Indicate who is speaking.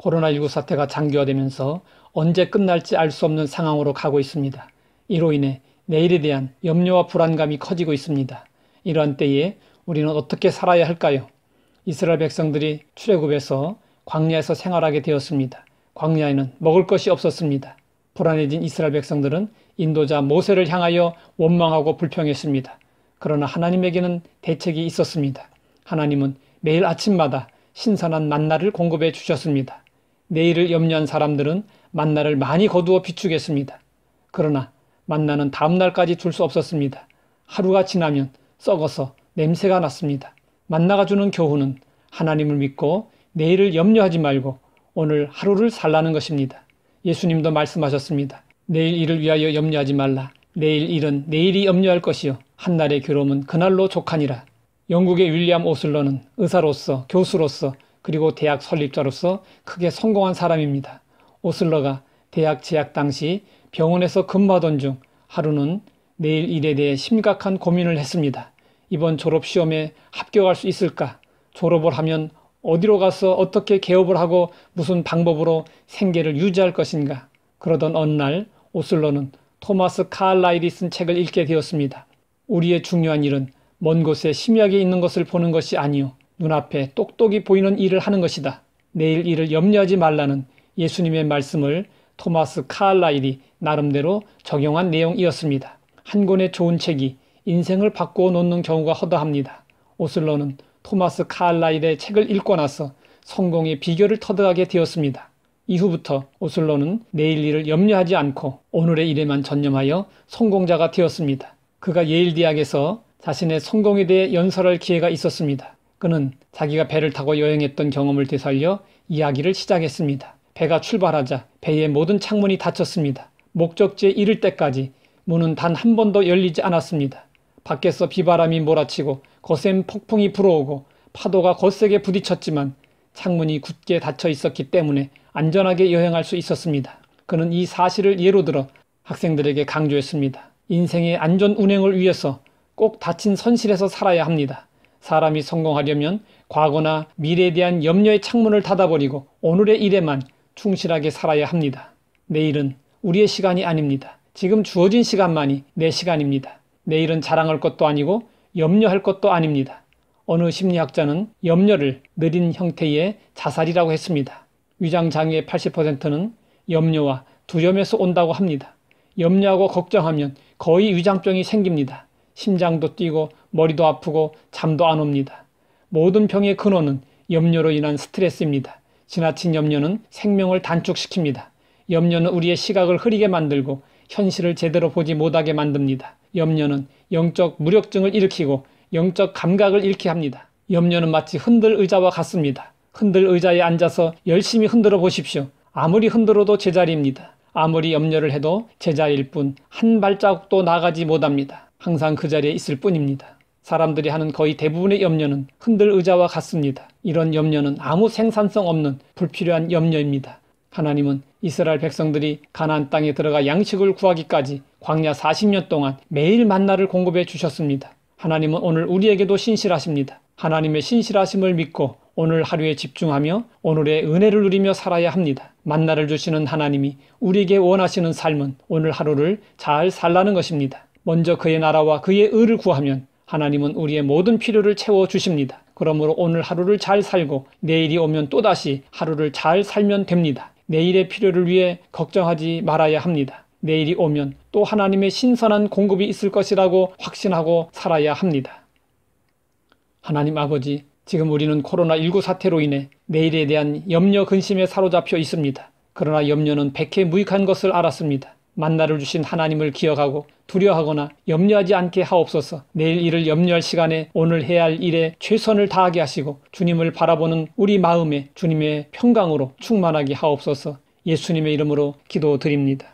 Speaker 1: 코로나19 사태가 장기화되면서 언제 끝날지 알 수 없는 상황으로 가고 있습니다. 이로 인해 내일에 대한 염려와 불안감이 커지고 있습니다. 이러한 때에 우리는 어떻게 살아야 할까요? 이스라엘 백성들이 출애굽에서 광야에서 생활하게 되었습니다. 광야에는 먹을 것이 없었습니다. 불안해진 이스라엘 백성들은 인도자 모세를 향하여 원망하고 불평했습니다. 그러나 하나님에게는 대책이 있었습니다. 하나님은 매일 아침마다 신선한 만나를 공급해 주셨습니다. 내일을 염려한 사람들은 만나를 많이 거두어 비추겠습니다. 그러나 만나는 다음 날까지 줄 수 없었습니다. 하루가 지나면 썩어서 냄새가 났습니다. 만나가 주는 교훈은 하나님을 믿고 내일을 염려하지 말고 오늘 하루를 살라는 것입니다. 예수님도 말씀하셨습니다. 내일 일을 위하여 염려하지 말라. 내일 일은 내일이 염려할 것이요 한날의 괴로움은 그날로 족하니라. 영국의 윌리엄 오슬러는 의사로서, 교수로서, 그리고 대학 설립자로서 크게 성공한 사람입니다. 오슬러가 대학 재학 당시 병원에서 근무하던 중 하루는 내일 일에 대해 심각한 고민을 했습니다. 이번 졸업시험에 합격할 수 있을까? 졸업을 하면 어디로 가서 어떻게 개업을 하고 무슨 방법으로 생계를 유지할 것인가? 그러던 어느 날 오슬러는 토마스 카를라일이 쓴 책을 읽게 되었습니다. 우리의 중요한 일은 먼 곳에 심야에 있는 것을 보는 것이 아니요 눈앞에 똑똑히 보이는 일을 하는 것이다. 내일 일을 염려하지 말라는 예수님의 말씀을 토마스 카를라일이 나름대로 적용한 내용이었습니다. 한 권의 좋은 책이 인생을 바꾸어 놓는 경우가 허다합니다. 오슬러는 토마스 카를라일의 책을 읽고 나서 성공의 비결을 터득하게 되었습니다. 이후부터 오슬러는 내일 일을 염려하지 않고 오늘의 일에만 전념하여 성공자가 되었습니다. 그가 예일 대학에서 자신의 성공에 대해 연설할 기회가 있었습니다. 그는 자기가 배를 타고 여행했던 경험을 되살려 이야기를 시작했습니다. 배가 출발하자 배의 모든 창문이 닫혔습니다. 목적지에 이를 때까지 문은 단 한 번도 열리지 않았습니다. 밖에서 비바람이 몰아치고 거센 폭풍이 불어오고 파도가 거세게 부딪혔지만 창문이 굳게 닫혀 있었기 때문에 안전하게 여행할 수 있었습니다. 그는 이 사실을 예로 들어 학생들에게 강조했습니다. 인생의 안전 운행을 위해서 꼭 닫힌 선실에서 살아야 합니다. 사람이 성공하려면 과거나 미래에 대한 염려의 창문을 닫아버리고 오늘의 일에만 충실하게 살아야 합니다. 내일은 우리의 시간이 아닙니다. 지금 주어진 시간만이 내 시간입니다. 내일은 자랑할 것도 아니고 염려할 것도 아닙니다. 어느 심리학자는 염려를 느린 형태의 자살이라고 했습니다. 위장장애의 80%는 염려와 두려움에서 온다고 합니다. 염려하고 걱정하면 거의 위장병이 생깁니다. 심장도 뛰고 머리도 아프고 잠도 안 옵니다. 모든 병의 근원은 염려로 인한 스트레스입니다. 지나친 염려는 생명을 단축시킵니다. 염려는 우리의 시각을 흐리게 만들고 현실을 제대로 보지 못하게 만듭니다. 염려는 영적 무력증을 일으키고 영적 감각을 잃게 합니다. 염려는 마치 흔들 의자와 같습니다. 흔들 의자에 앉아서 열심히 흔들어 보십시오. 아무리 흔들어도 제자리입니다. 아무리 염려를 해도 제자리일 뿐 한 발자국도 나가지 못합니다. 항상 그 자리에 있을 뿐입니다. 사람들이 하는 거의 대부분의 염려는 흔들 의자와 같습니다. 이런 염려는 아무 생산성 없는 불필요한 염려입니다. 하나님은 이스라엘 백성들이 가나안 땅에 들어가 양식을 구하기까지 광야 40년 동안 매일 만나를 공급해 주셨습니다. 하나님은 오늘 우리에게도 신실하십니다. 하나님의 신실하심을 믿고 오늘 하루에 집중하며 오늘의 은혜를 누리며 살아야 합니다. 만나를 주시는 하나님이 우리에게 원하시는 삶은 오늘 하루를 잘 살라는 것입니다. 먼저 그의 나라와 그의 의를 구하면 하나님은 우리의 모든 필요를 채워주십니다. 그러므로 오늘 하루를 잘 살고 내일이 오면 또다시 하루를 잘 살면 됩니다. 내일의 필요를 위해 걱정하지 말아야 합니다. 내일이 오면 또 하나님의 신선한 공급이 있을 것이라고 확신하고 살아야 합니다. 하나님 아버지, 지금 우리는 코로나19 사태로 인해 내일에 대한 염려 근심에 사로잡혀 있습니다. 그러나 염려는 백해무익한 것을 알았습니다. 만나를 주신 하나님을 기억하고 두려워하거나 염려하지 않게 하옵소서. 내일 일을 염려할 시간에 오늘 해야 할 일에 최선을 다하게 하시고 주님을 바라보는 우리 마음에 주님의 평강으로 충만하게 하옵소서. 예수님의 이름으로 기도드립니다.